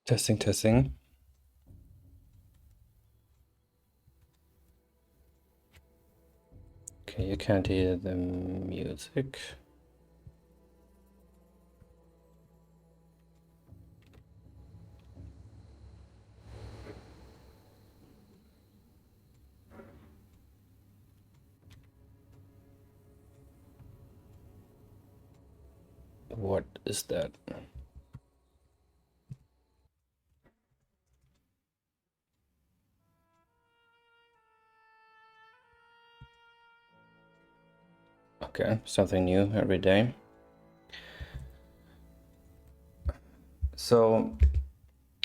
Testing, testing. Okay, you can't hear the music. What is that? Okay, something new every day. So,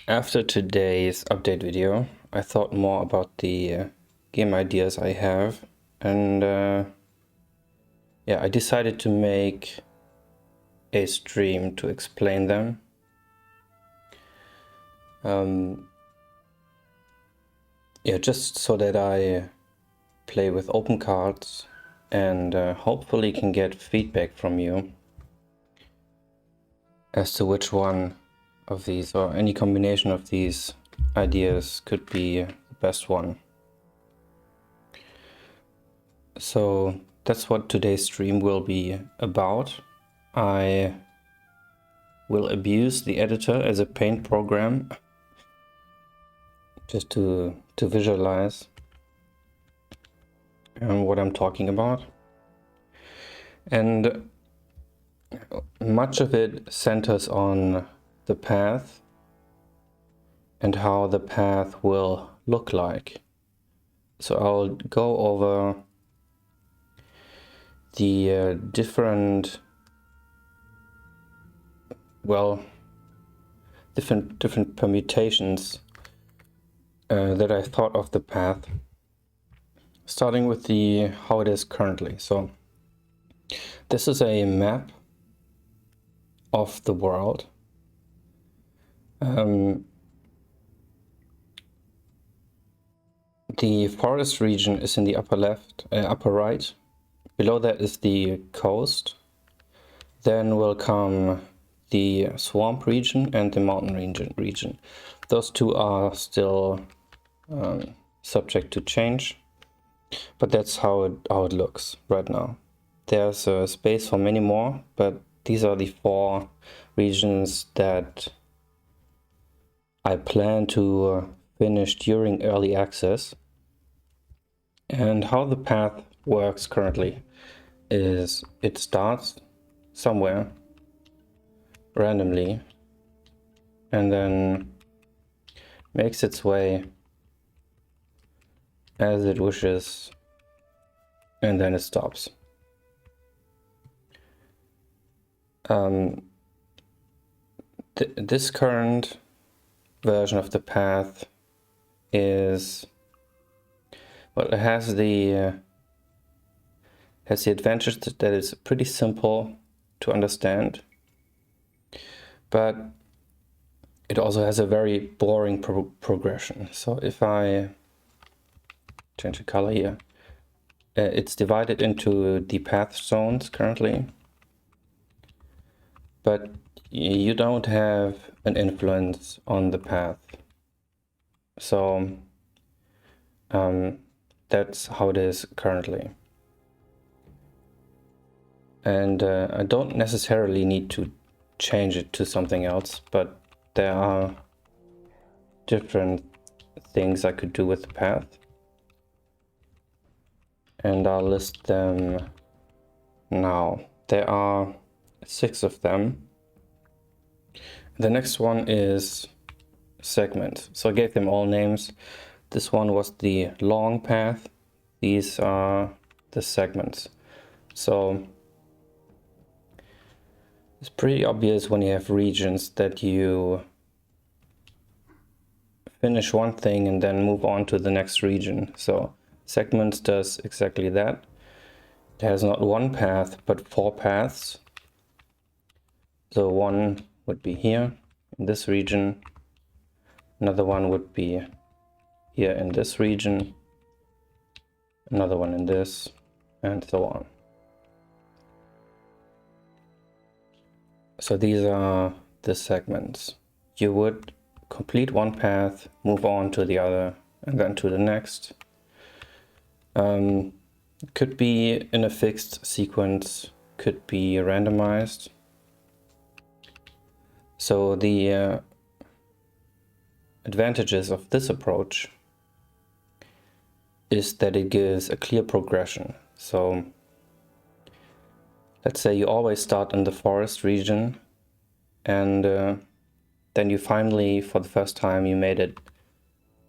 after today's update video, I thought more about the game ideas I have, and yeah, I decided to make a stream to explain them. Yeah, just so that I play with open cards and hopefully can get feedback from you as to which one of these or any combination of these ideas could be the best one. So that's what today's stream will be about. I will abuse the editor as a paint program just to visualize what I'm talking about. And much of it centers on the path and how the path will look like. So I'll go over the different permutations that I thought of the path, starting with how it is currently. So this is a map of the world. The forest region is in the upper left, upper right. Below that is the coast. Then will come the swamp region and the mountain region. Those two are still subject to change, but that's how it looks right now. There's space for many more, but these are the 4 regions that I plan to finish during early access. And how the path works currently is it starts somewhere randomly and then makes its way as it wishes, and then it stops. This current version of the path is, well, it has the advantage that it's pretty simple to understand, but it also has a very boring progression. So if I change the color here, it's divided into the path zones currently, but you don't have an influence on the path. So that's how it is currently. And I don't necessarily need to change it to something else, but there are different things I could do with the path. And I'll list them now. There are 6 of them. The next one is segment. So I gave them all names. This one was the long path. These are the segments. So it's pretty obvious when you have regions that you finish one thing and then move on to the next region. So segments does exactly that. It has not one path, but 4 paths. So one would be here in this region. Another one would be here in this region. Another one in this, and so on. So these are the segments. You would complete one path, move on to the other, and then to the next. Could be in a fixed sequence, could be randomized. So the advantages of this approach is that it gives a clear progression. So let's say you always start in the forest region, and then you finally, for the first time, you made it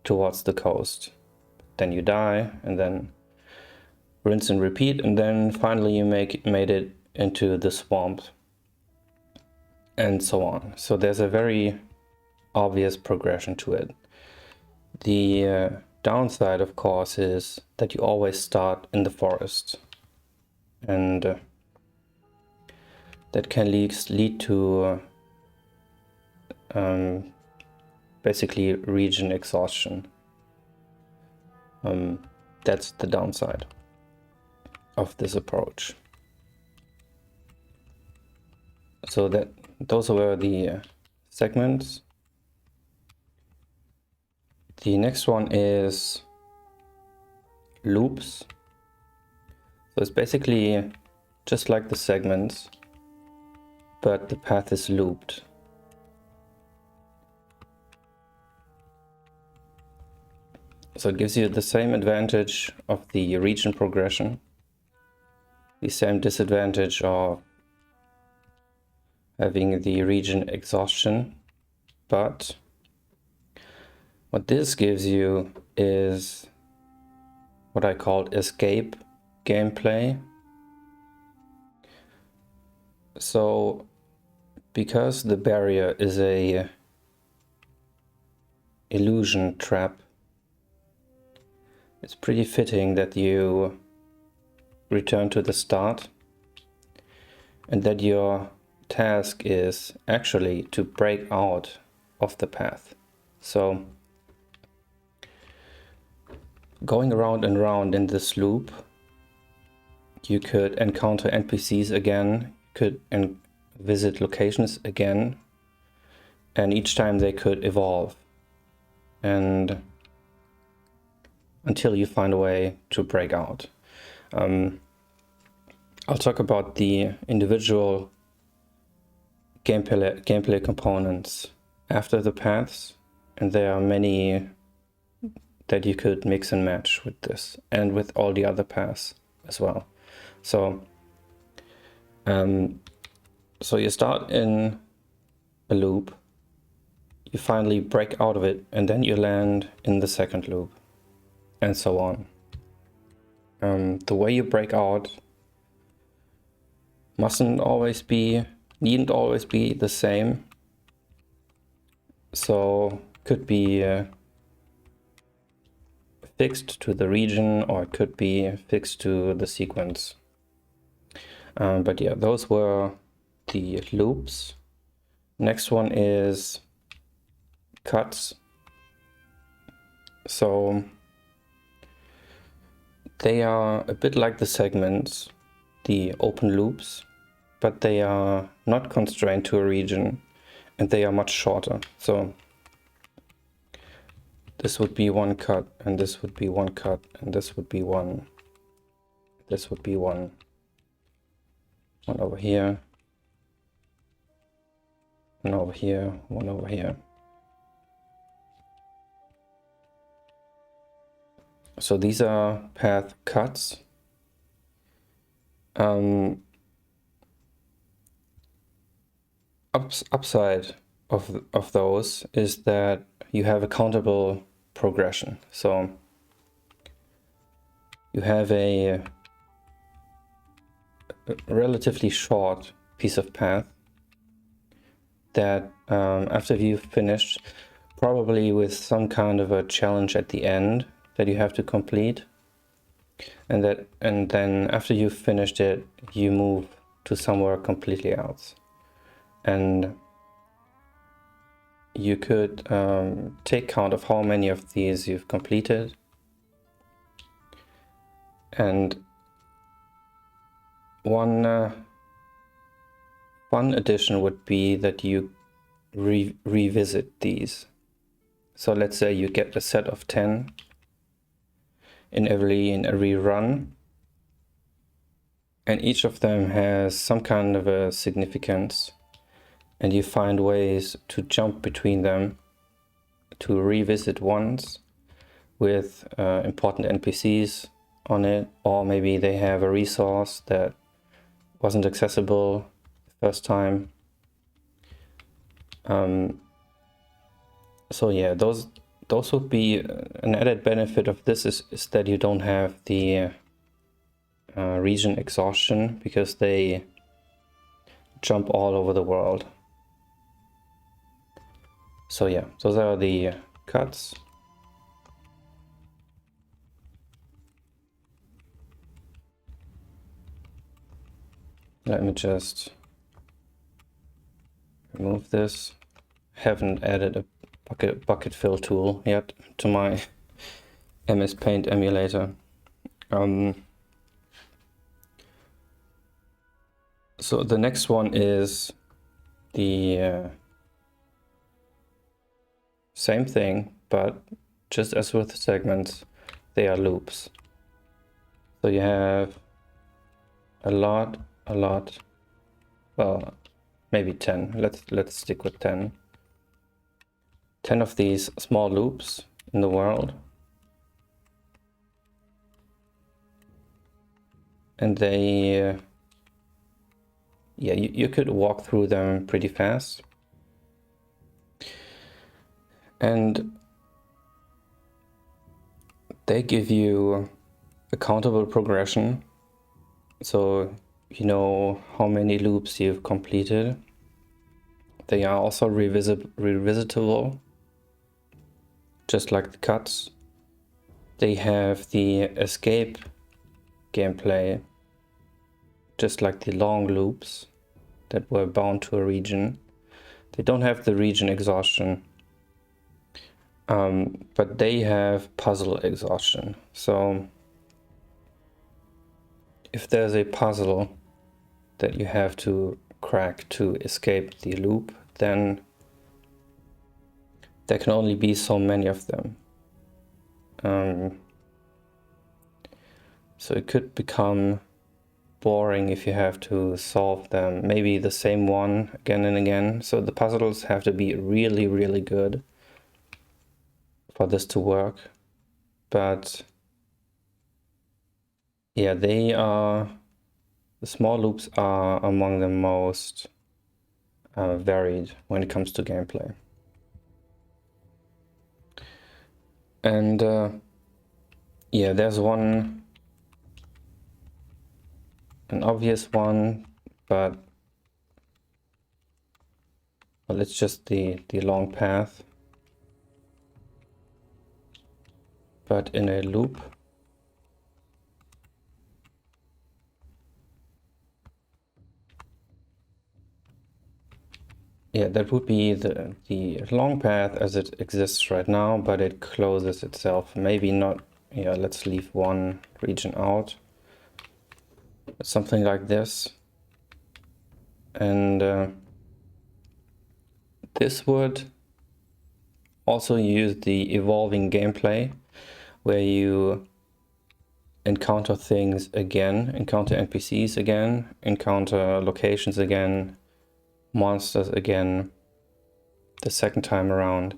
towards the coast. Then you die, and then rinse and repeat, and then finally you made it into the swamp, and so on. So there's a very obvious progression to it. The downside, of course, is that you always start in the forest, and that can lead to basically region exhaustion. That's the downside of this approach. So those were the segments. The next one is loops. So it's basically just like the segments, but the path is looped. So it gives you the same advantage of the region progression, the same disadvantage of having the region exhaustion, but what this gives you is what I called escape gameplay. So because the barrier is a illusion trap, it's pretty fitting that you return to the start and that your task is actually to break out of the path. So going around and around in this loop, you could encounter NPCs again, could visit locations again, and each time they could evolve, and until you find a way to break out. I'll talk about the individual gameplay components after the paths, and there are many that you could mix and match with this and with all the other paths as well. So you start in a loop, you finally break out of it, and then you land in the second loop, and so on. The way you break out needn't always be the same. So could be fixed to the region, or it could be fixed to the sequence. But yeah, those were the loops. Next one is cuts. So they are a bit like the segments, the open loops, but they are not constrained to a region, and they are much shorter. So this would be one cut, and this would be one cut, and this would be one. This would be one over here, one over here, one over here. So these are path cuts. Upside of those is that you have a countable progression. So you have a relatively short piece of path that after you've finished, probably with some kind of a challenge at the end that you have to complete, and then after you've finished it, you move to somewhere completely else. And you could take count of how many of these you've completed. And one fun addition would be that you revisit these. So let's say you get a set of 10 in every run, and each of them has some kind of a significance, and you find ways to jump between them, to revisit ones with important NPCs on it, or maybe they have a resource that wasn't accessible the first time. So yeah, those would be an added benefit of this is that you don't have the region exhaustion, because they jump all over the world. So yeah, those are the cuts. Let me just remove this. Haven't added a bucket fill tool yet to my MS Paint emulator. So the next one is the same thing, but just as with segments, they are loops. So you have a lot, well, maybe 10. Let's stick with 10. 10 of these small loops in the world. And they, yeah, you could walk through them pretty fast. And they give you a countable progression. So you know how many loops you've completed. They are also revisitable, just like the cuts. They have the escape gameplay, just like the long loops that were bound to a region. They don't have the region exhaustion, but they have puzzle exhaustion. So if there's a puzzle that you have to crack to escape the loop, then there can only be so many of them. So it could become boring if you have to solve them, maybe the same one again and again. So the puzzles have to be really, really good for this to work. But yeah, the small loops are among the most varied when it comes to gameplay. And yeah, there's an obvious one, but well, it's just the long path, but in a loop. Yeah, that would be the long path as it exists right now, but it closes itself. Maybe not, yeah, let's leave one region out. Something like this. And this would also use the evolving gameplay, where you encounter things again, encounter NPCs again, encounter locations again, monsters again, the second time around.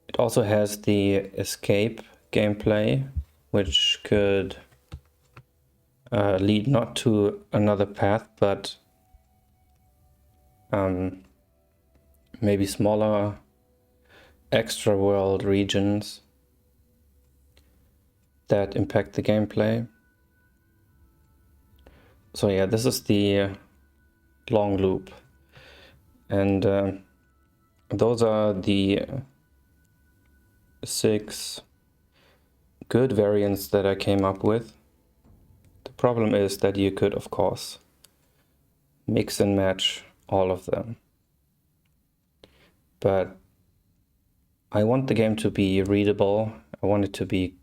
It also has the escape gameplay, which could lead not to another path, but maybe smaller extra world regions that impact the gameplay. So yeah, this is the long loop, and those are the 6 good variants that I came up with. The problem is that you could, of course, mix and match all of them. But I want the game to be readable. I want it to be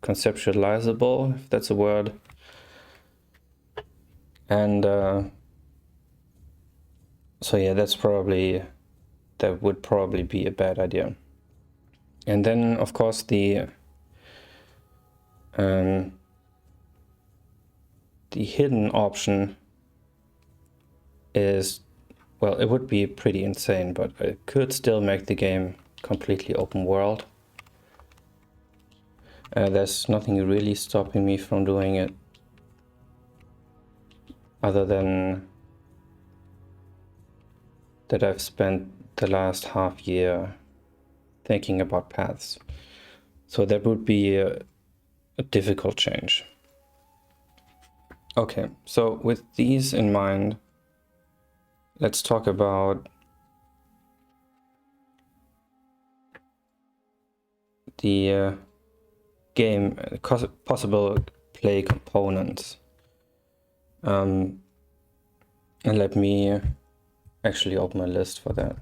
conceptualizable, if that's a word. And so yeah, that would probably be a bad idea. And then, of course, the hidden option is, well, it would be pretty insane, but it could still make the game completely open world. There's nothing really stopping me from doing it, other than that I've spent the last half year thinking about paths. So that would be a difficult change. Okay, so with these in mind, let's talk about the game possible play components. And let me actually open a list for that.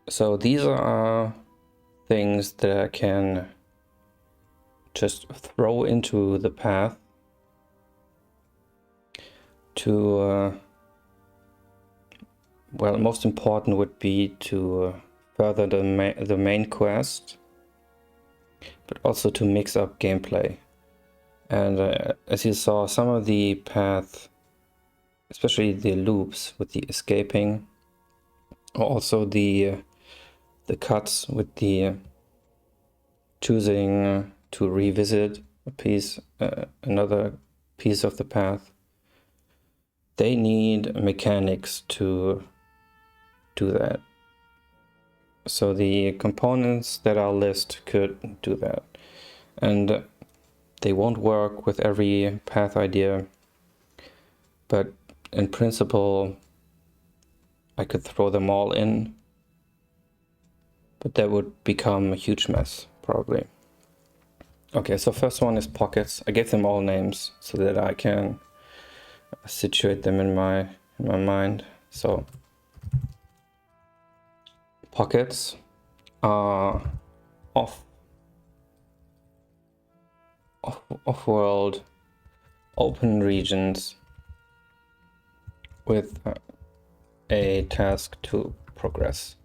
So these are things that I can just throw into the path to, well, most important would be to further the main quest, but also to mix up gameplay. And as you saw, some of the paths, especially the loops with the escaping, or also the cuts with the choosing to revisit a piece, another piece of the path, they need mechanics to do that. So the components that I'll list could do that. And they won't work with every path idea, but in principle, I could throw them all in, but that would become a huge mess, probably. Okay, so first one is pockets. I gave them all names so that I can situate them in my mind. So pockets are off-world open regions with a task to progress.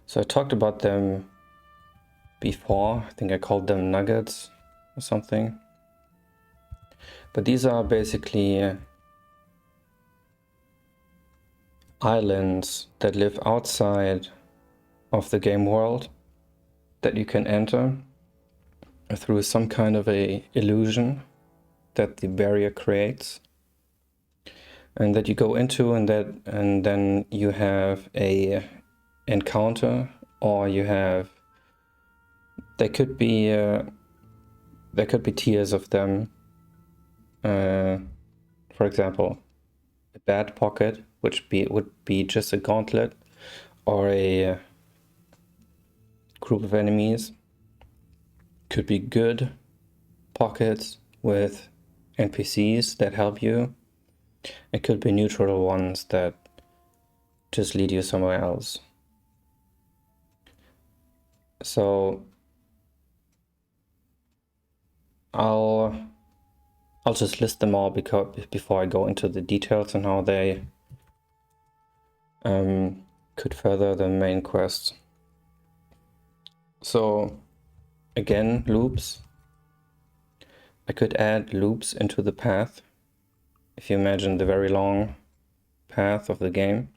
So I talked about them before. I think I called them nuggets or something. But these are basically islands that live outside of the game world that you can enter through some kind of a illusion that the barrier creates, and that you go into, and then you have a encounter, or you have, there could be tiers of them. For example, a bad pocket, which would be just a gauntlet or a group of enemies. Could be good pockets with NPCs that help you. It could be neutral ones that just lead you somewhere else. So I'll just list them all before I go into the details and how they could further the main quest. So again, loops. I could add loops into the path. If you imagine the very long path of the game,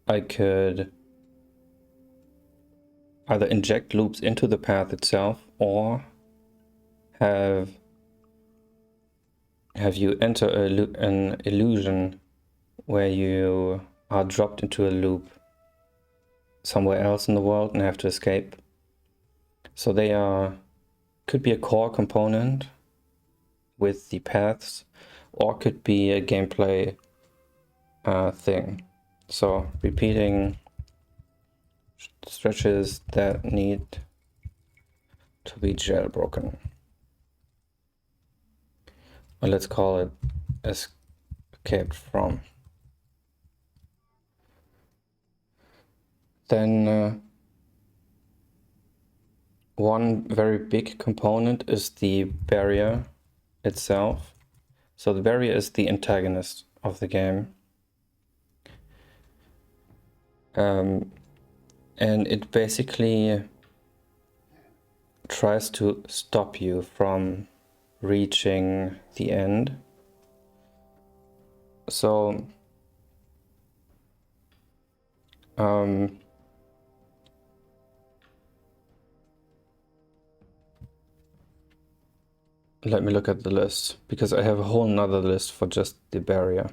I could either inject loops into the path itself, or have you enter an illusion where you are dropped into a loop somewhere else in the world and have to escape. So they could be a core component with the paths, or could be a gameplay thing. So repeating stretches that need to be jailbroken. Or let's call it escaped from. Then one very big component is the barrier itself. So the barrier is the antagonist. of the game. And it basically tries to stop you from reaching the end. So let me look at the list, because I have a whole nother list for just the barrier.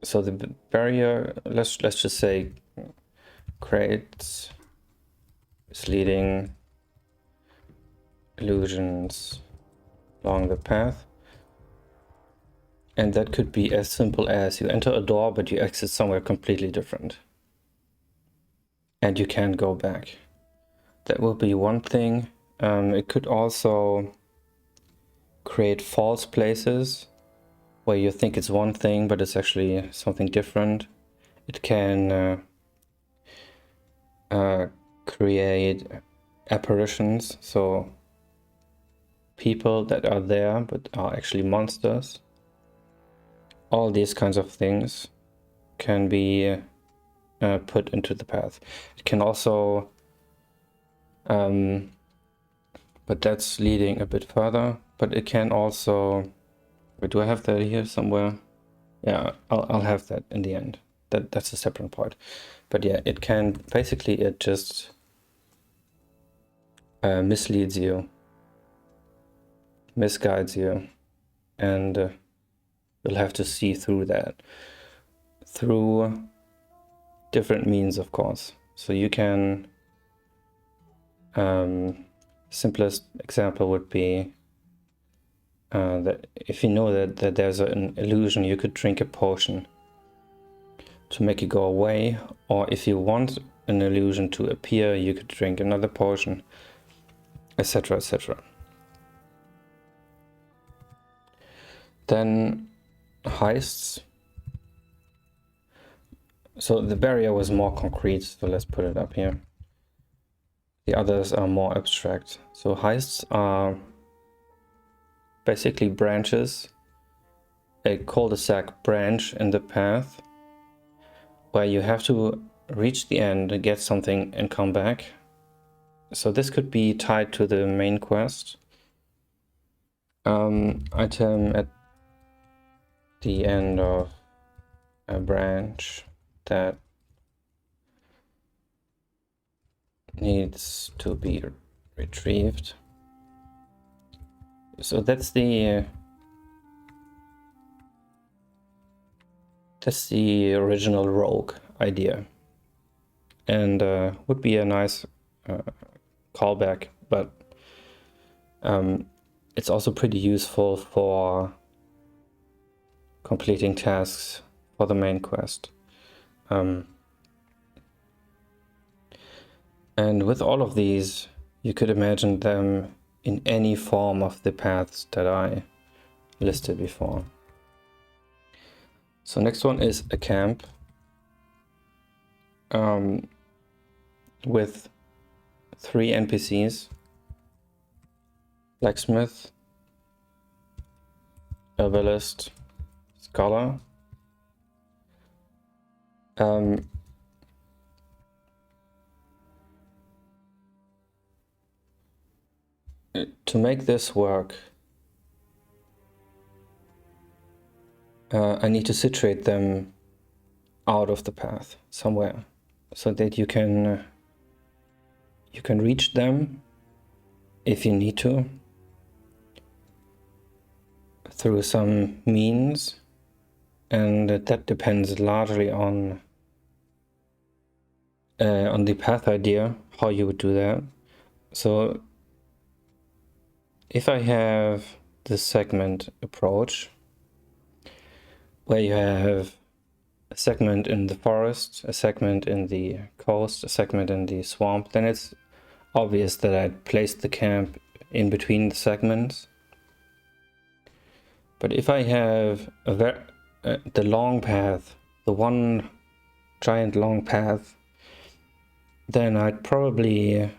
So the barrier, let's just say, creates misleading illusions along the path. And that could be as simple as you enter a door, but you exit somewhere completely different. And you can't go back. That will be one thing. It could also create false places where you think it's one thing, but it's actually something different. It can create apparitions, so people that are there but are actually monsters. All these kinds of things can be put into the path. It can also, but that's leading a bit further, but it can also, wait, do I have that here somewhere? Yeah, I'll have that in the end. That's a separate part. But yeah, it can, basically it just misleads you, misguides you, and you'll have to see through that through different means, of course. So you can, simplest example would be that if you know that there's an illusion, you could drink a potion to make it go away, or if you want an illusion to appear, you could drink another potion, etc., etc. Then heists. So the barrier was more concrete, so let's put it up here. The others are more abstract. So heists are basically branches, a cul-de-sac branch in the path, where you have to reach the end and get something and come back. So this could be tied to the main quest. Item at the end of a branch that needs to be retrieved. So that's the original rogue idea, and would be a nice callback, but it's also pretty useful for completing tasks for the main quest. And with all of these, you could imagine them in any form of the paths that I listed before. So next one is a camp with 3 NPCs: blacksmith, herbalist, scholar. To make this work, I need to situate them out of the path somewhere, so that you can reach them if you need to through some means, and that depends largely on the path idea, how you would do that. So if I have the segment approach, where you have a segment in the forest, a segment in the coast, a segment in the swamp, then it's obvious that I'd place the camp in between the segments. But if I have the long path, the one giant long path, then I'd probably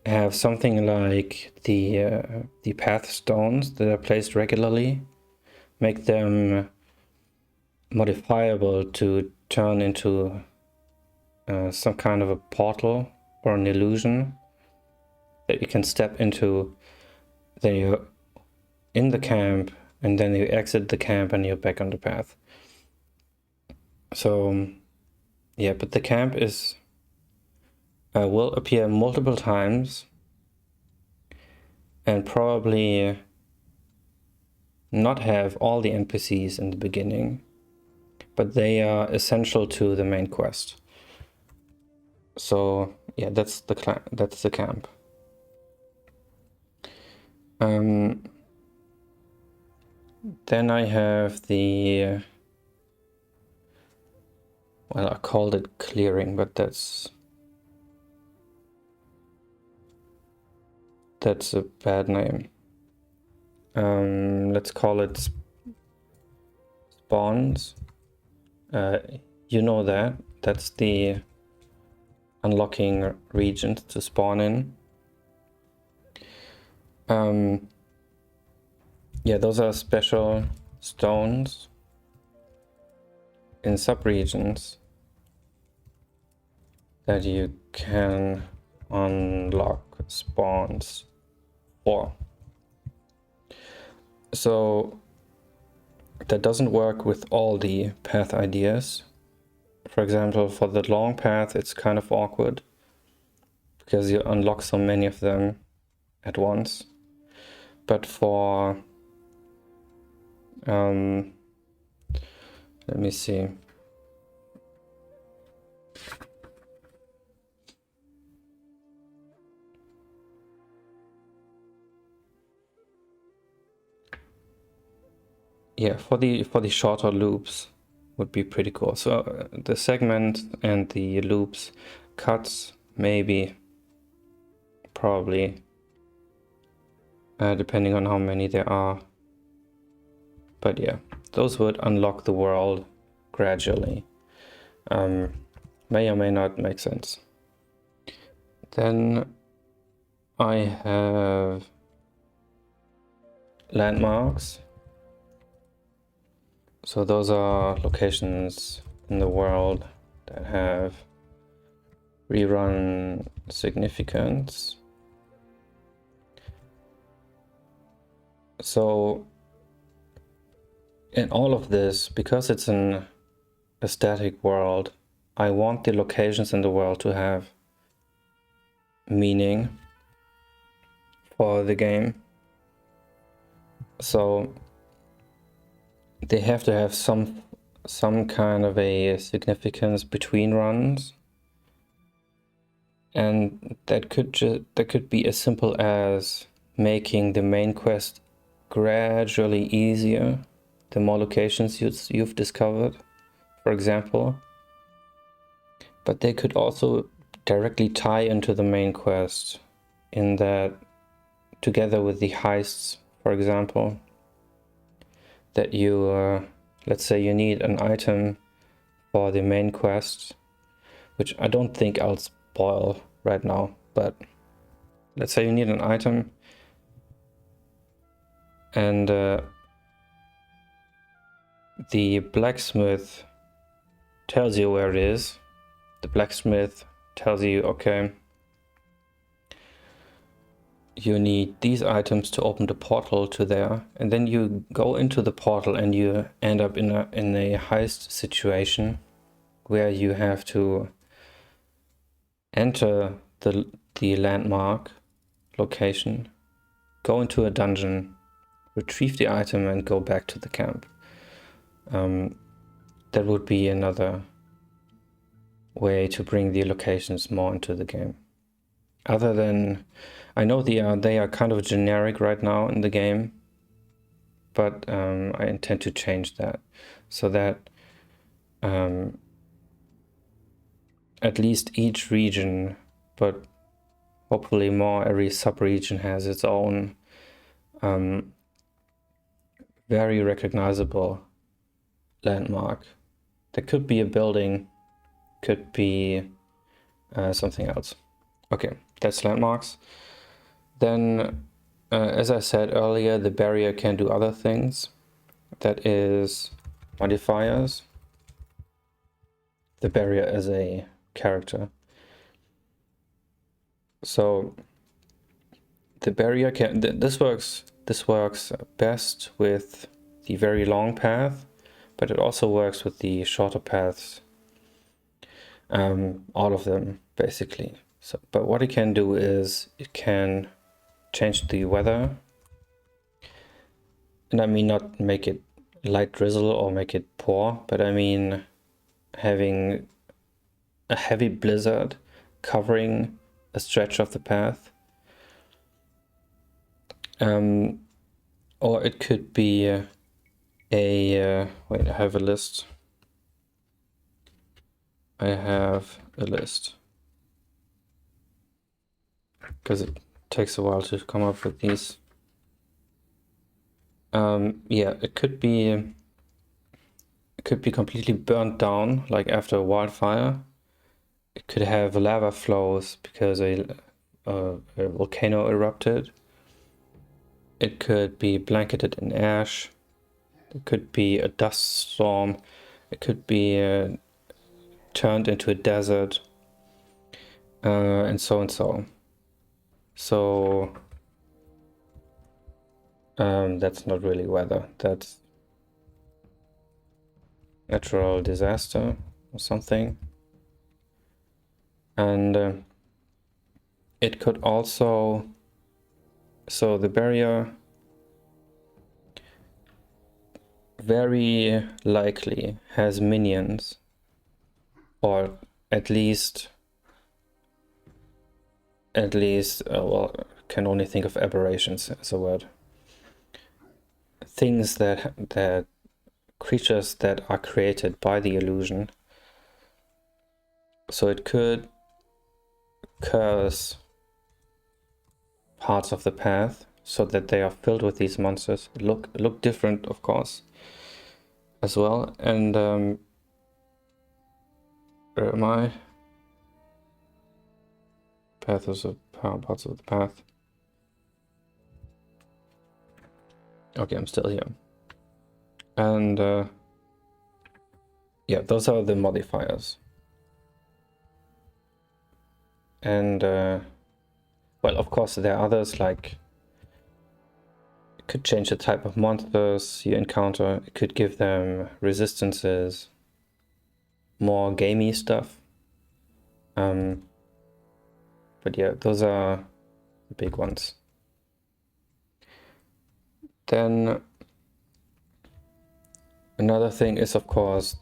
have something like the path stones that are placed regularly, make them modifiable to turn into some kind of a portal or an illusion that you can step into. Then you're in the camp, and then you exit the camp and you're back on the path. So yeah, but the camp is will appear multiple times and probably not have all the NPCs in the beginning, but they are essential to the main quest. So yeah, that's the camp. Then I have the well, I called it clearing, but that's a bad name. Let's call it spawns. You know that. That's the unlocking regions to spawn in. Yeah, those are special stones in subregions that you can unlock spawns for. So that doesn't work with all the path ideas. For example, for the long path, it's kind of awkward because you unlock so many of them at once. But for let me see. Yeah, for the shorter loops would be pretty cool. So the segment and the loops, cuts, maybe, probably, depending on how many there are. But yeah, those would unlock the world gradually. May or may not make sense. Then I have landmarks. So those are locations in the world that have rerun significance. So in all of this, because it's a static world, I want the locations in the world to have meaning for the game. So they have to have some kind of a significance between runs, and that could be as simple as making the main quest gradually easier the more locations you've discovered, for example. But they could also directly tie into the main quest in that, together with the heists, for example, that you, let's say you need an item for the main quest, which I don't think I'll spoil right now, but let's say you need an item and the blacksmith tells you where it is. The blacksmith tells you, okay, you need these items to open the portal to there, and then you go into the portal and you end up in a heist situation where you have to enter the landmark location, go into a dungeon, retrieve the item, and go back to the camp. That would be another way to bring the locations more into the game. Other than, I know they are kind of generic right now in the game, but I intend to change that so that at least each region, but hopefully more, every sub-region has its own very recognizable landmark. That could be a building, could be something else. Okay, that's landmarks. Then, as I said earlier, the barrier can do other things. That is modifiers. The barrier as a character. So the barrier can, this works best with the very long path, but it also works with the shorter paths. All of them basically. So, but what it can do is it can change the weather, and I mean not make it light drizzle or make it pour, but I mean having a heavy blizzard covering a stretch of the path. Or it could be wait, I have a list. I have a list. Because it takes a while to come up with these. Yeah, it could be completely burnt down, like after a wildfire. It could have lava flows because a volcano erupted. It could be blanketed in ash. It could be a dust storm. It could be turned into a desert, and so and so. So that's not really weather. That's natural disaster or something. And it could also, so the barrier very likely has minions, or at least well, can only think of aberrations as a word. Things that creatures that are created by the illusion. So it could curse parts of the path so that they are filled with these monsters. Look different, of course, as well. And where am I? Path is a parts of the path. Okay, I'm still here. And yeah, those are the modifiers. And well, of course, there are others, like it could change the type of monsters you encounter. It could give them resistances, more gamey stuff. But yeah, those are the big ones. Then another thing is, of course,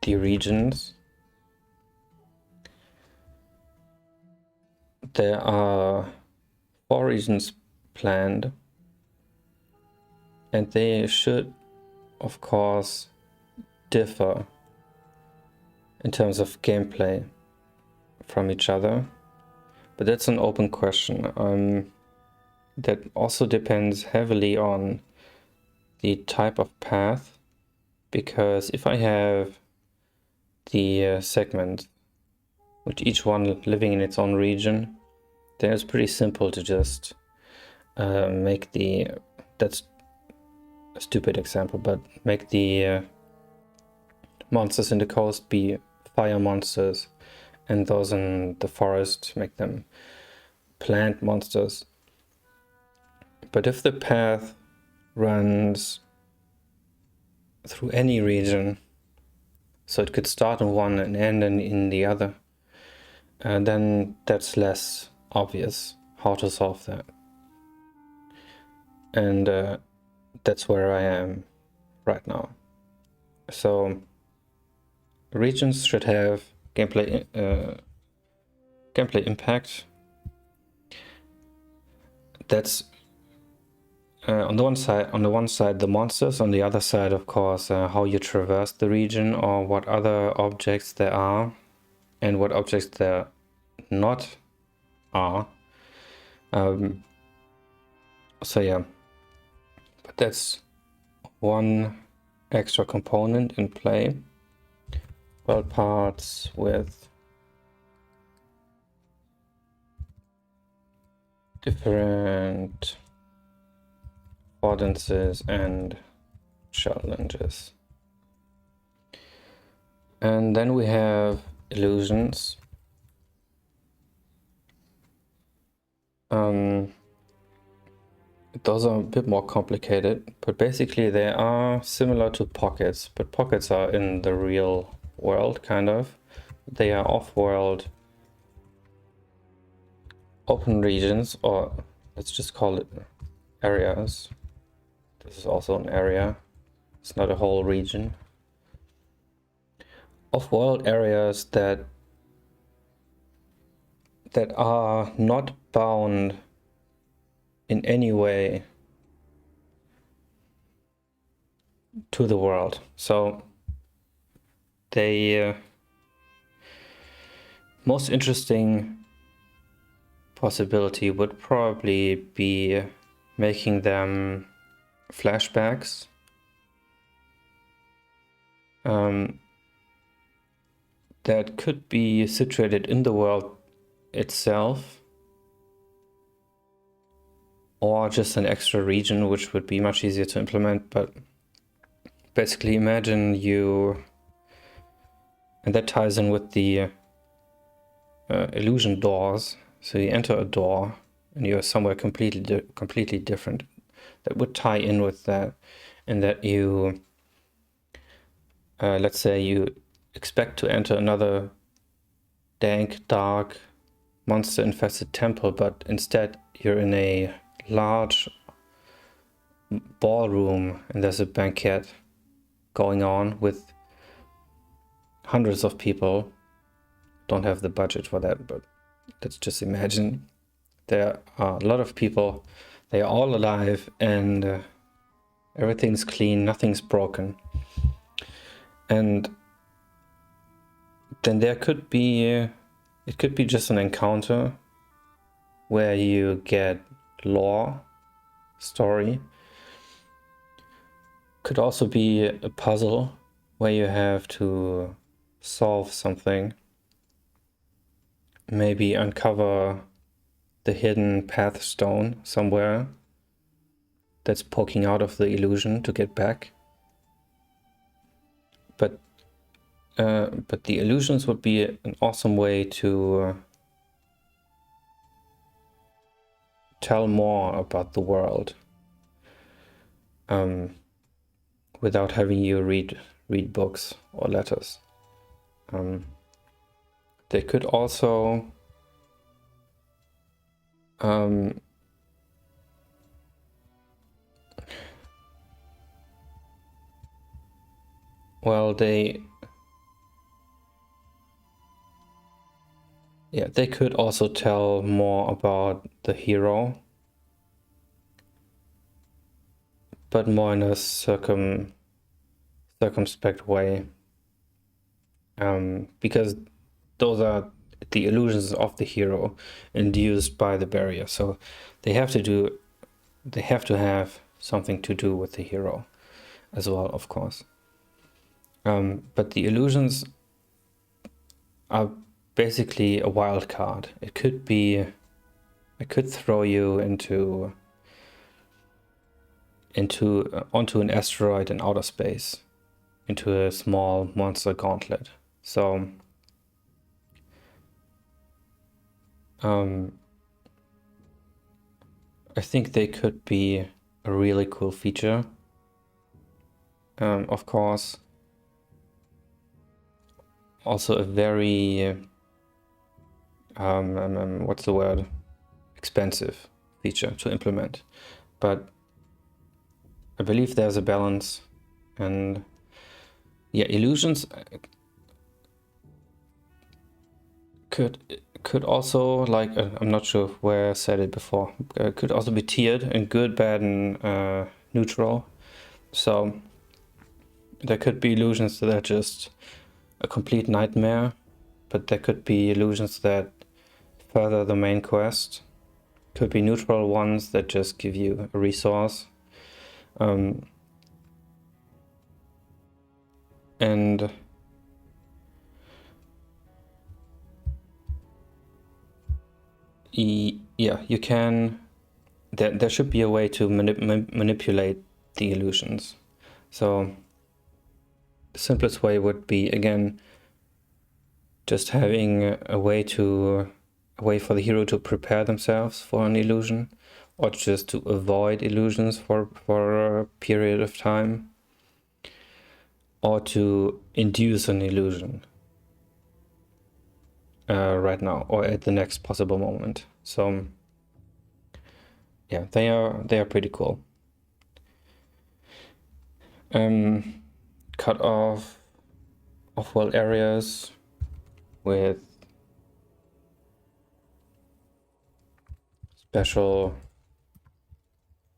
the regions. There are 4 regions planned, and they should, of course, differ in terms of gameplay from each other. But that's an open question. That also depends heavily on the type of path, because if I have the segment, with each one living in its own region, then it's pretty simple to just make the, that's a stupid example, but make the monsters in the coast be fire monsters, and those in the forest make them plant monsters. But if the path runs through any region, so it could start in one and end in the other, then that's less obvious how to solve that. And that's where I am right now. So regions should have gameplay impact. That's on the one side the monsters, on the other side, of course, how you traverse the region, or what other objects there are and what objects there not are. So yeah, but that's one extra component in play. World parts with different affordances and challenges. And then we have illusions. Those are a bit more complicated, but basically they are similar to pockets, but pockets are in the real world, kind of. They are off-world open regions, or let's just call it areas. This is also an area. It's not a whole region. Off-world areas that are not bound in any way to the world. So they most interesting possibility would probably be making them flashbacks. That could be situated in the world itself, or just an extra region, which would be much easier to implement. But basically imagine you, and that ties in with the illusion doors. So you enter a door and you're somewhere completely different. That would tie in with that, and that you, let's say you expect to enter another dank, dark, monster-infested temple, but instead you're in a large ballroom and there's a banquet going on with hundreds of people. Don't have the budget for that, but let's just imagine there are a lot of people. They are all alive and everything's clean, nothing's broken. And then there could be, it could be just an encounter where you get lore, story. Could also be a puzzle where you have to solve something. Maybe uncover the hidden path stone somewhere that's poking out of the illusion to get back. But the illusions would be an awesome way to tell more about the world without having you read books or letters. They could also well, they could also tell more about the hero, but more in a circumspect way, because those are the illusions of the hero induced by the barrier. So they have to have something to do with the hero as well, of course. But the illusions are basically a wild card. It could throw you onto an asteroid in outer space, into a small monster gauntlet. So I think they could be a really cool feature. Of course, also a very what's the word? Expensive feature to implement, but I believe there's a balance. And yeah, illusions could also, like, I'm not sure where I said it before, could also be tiered in good, bad, and neutral. So there could be illusions that are just a complete nightmare, but there could be illusions that further the main quest. Could be neutral ones that just give you a resource. And yeah, yeah, you can, there should be a way to manipulate the illusions. So the simplest way would be, again, just having a way for the hero to prepare themselves for an illusion, or just to avoid illusions for a period of time, or to induce an illusion right now or at the next possible moment. So yeah, they are pretty cool. Cut off off-world areas with special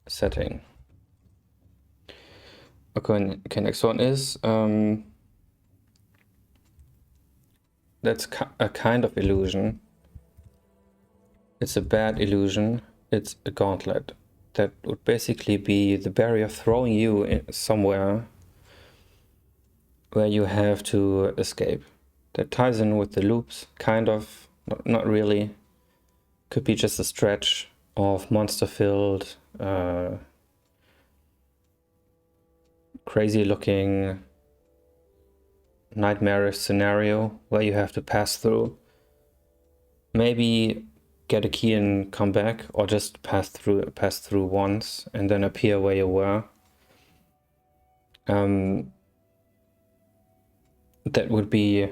setting. Okay, next one is that's a kind of illusion. It's a bad illusion. It's a gauntlet. That would basically be the barrier throwing you in somewhere where you have to escape. That ties in with the loops, kind of, not really. Could be just a stretch of monster-filled, crazy-looking, nightmarish scenario where you have to pass through. Maybe get a key and come back, or just pass through once and then appear where you were. That would be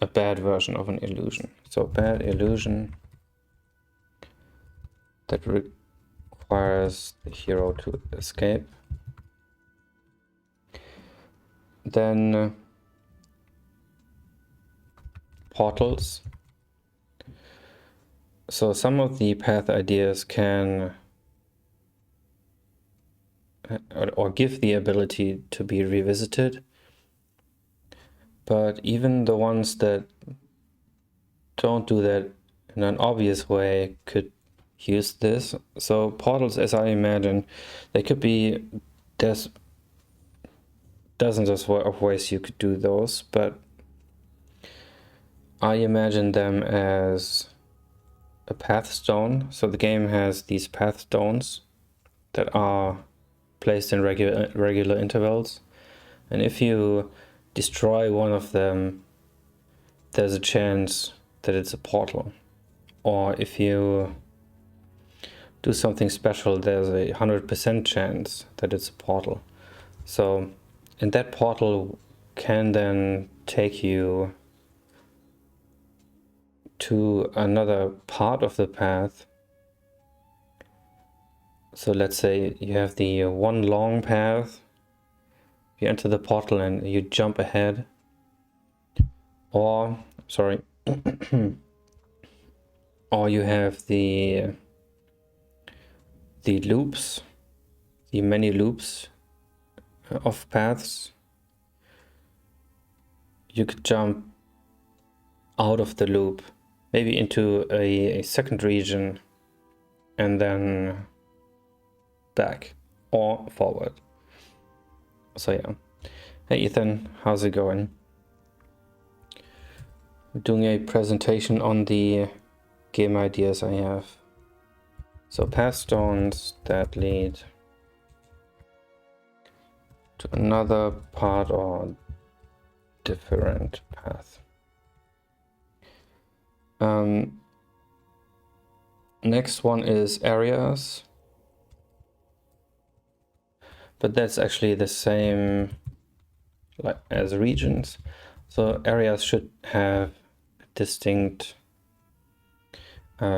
a bad version of an illusion. So bad illusion that requires the hero to escape. Then portals. So some of the path ideas can or give the ability to be revisited, but even the ones that don't do that in an obvious way could use this. So portals, as I imagine, they could be, there's dozens of ways you could do those, but I imagine them as a path stone. So the game has these path stones that are placed in regular intervals, and if you destroy one of them, there's a chance that it's a portal. Or if you do something special, there's a 100% chance that it's a portal. So, and that portal can then take you to another part of the path. So let's say you have the one long path, you enter the portal and you jump ahead, or or you have the loops, the many loops of paths. You could jump out of the loop, maybe into a second region, and then back or forward. So yeah. Hey Ethan, how's it going? I'm doing a presentation on the game ideas I have. So path stones that lead to another part or different path. Next one is areas, but that's actually the same like as regions. So areas should have distinct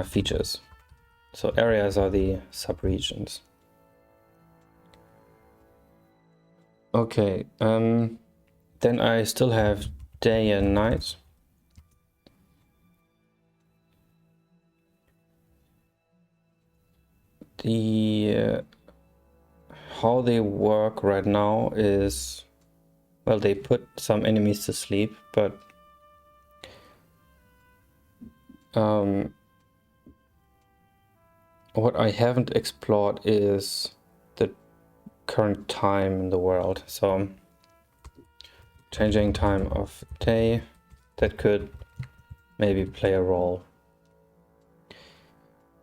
features. So areas are the subregions. Okay, then I still have day and night. The how they work right now is, well, they put some enemies to sleep, but what I haven't explored is the current time in the world. So changing time of day, that could maybe play a role.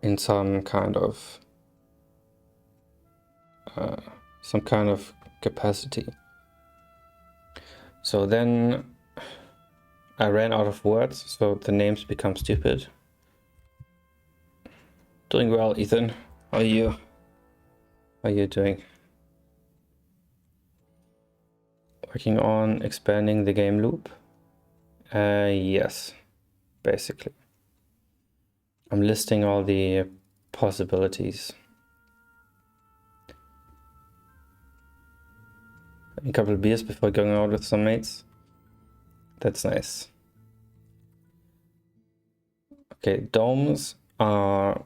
in some kind of capacity. So then I ran out of words, so the names become stupid. Doing well, Ethan. How are you? How are you doing? Working on expanding the game loop? Yes, basically. I'm listing all the possibilities. A couple of beers before going out with some mates. That's nice. Okay, domes are...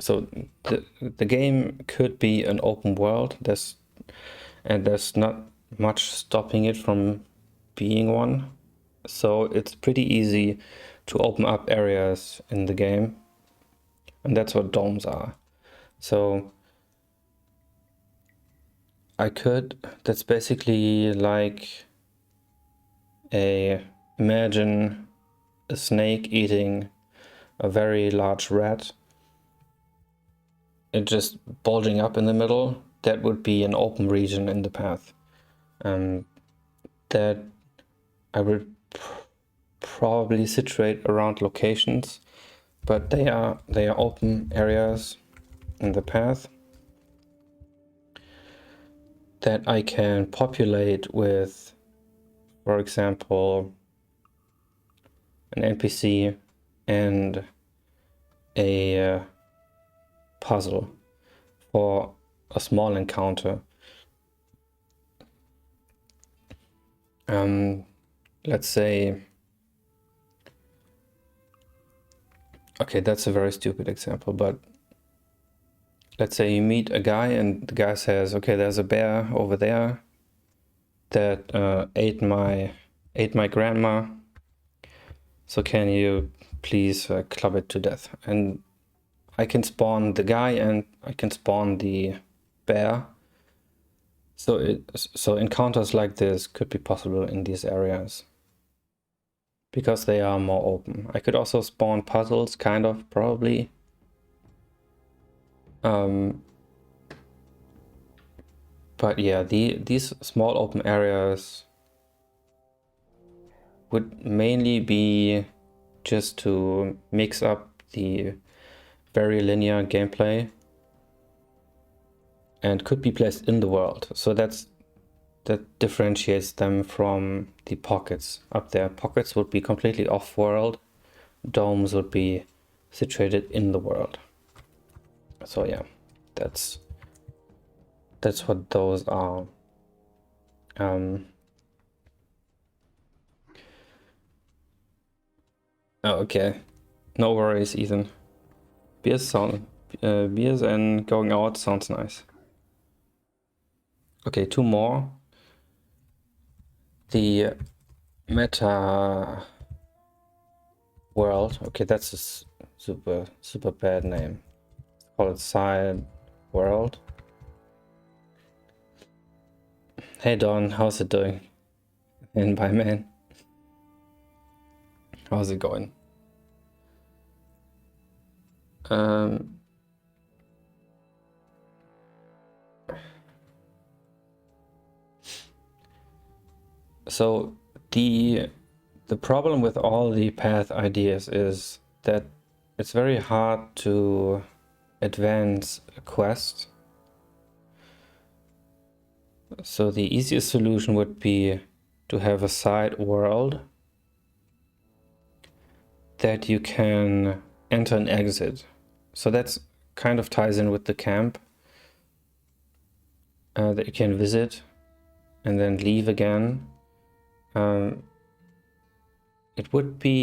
So the game could be an open world. There's not much stopping it from being one. So it's pretty easy to open up areas in the game. And that's what domes are. So that's basically like imagine a snake eating a very large rat. It just bulging up in the middle. That would be an open region in the path. That I would probably situate around locations, but they are open areas in the path that I can populate with, for example, an NPC and a puzzle for a small encounter. Let's say, okay, that's a very stupid example, but let's say you meet a guy and the guy says, okay, there's a bear over there that ate my grandma. So can you please club it to death? And I can spawn the guy and I can spawn the bear. So encounters like this could be possible in these areas because they are more open. I could also spawn puzzles, kind of, probably. But yeah, these small open areas would mainly be just to mix up the very linear gameplay and could be placed in the world. So that differentiates them from the pockets up there. Pockets would be completely off-world. Domes would be situated in the world. So yeah, that's what those are. Oh, okay, no worries, Ethan. Beers and going out sounds nice. Okay, two more. The meta world. Okay, that's a super bad name. Call it side world. Hey Don, how's it doing? And bye man. How's it going? So the problem with all the path ideas is that it's very hard to advance a quest. So the easiest solution would be to have a side world that you can enter and exit. So that's kind of ties in with the camp that you can visit and then leave again. It would be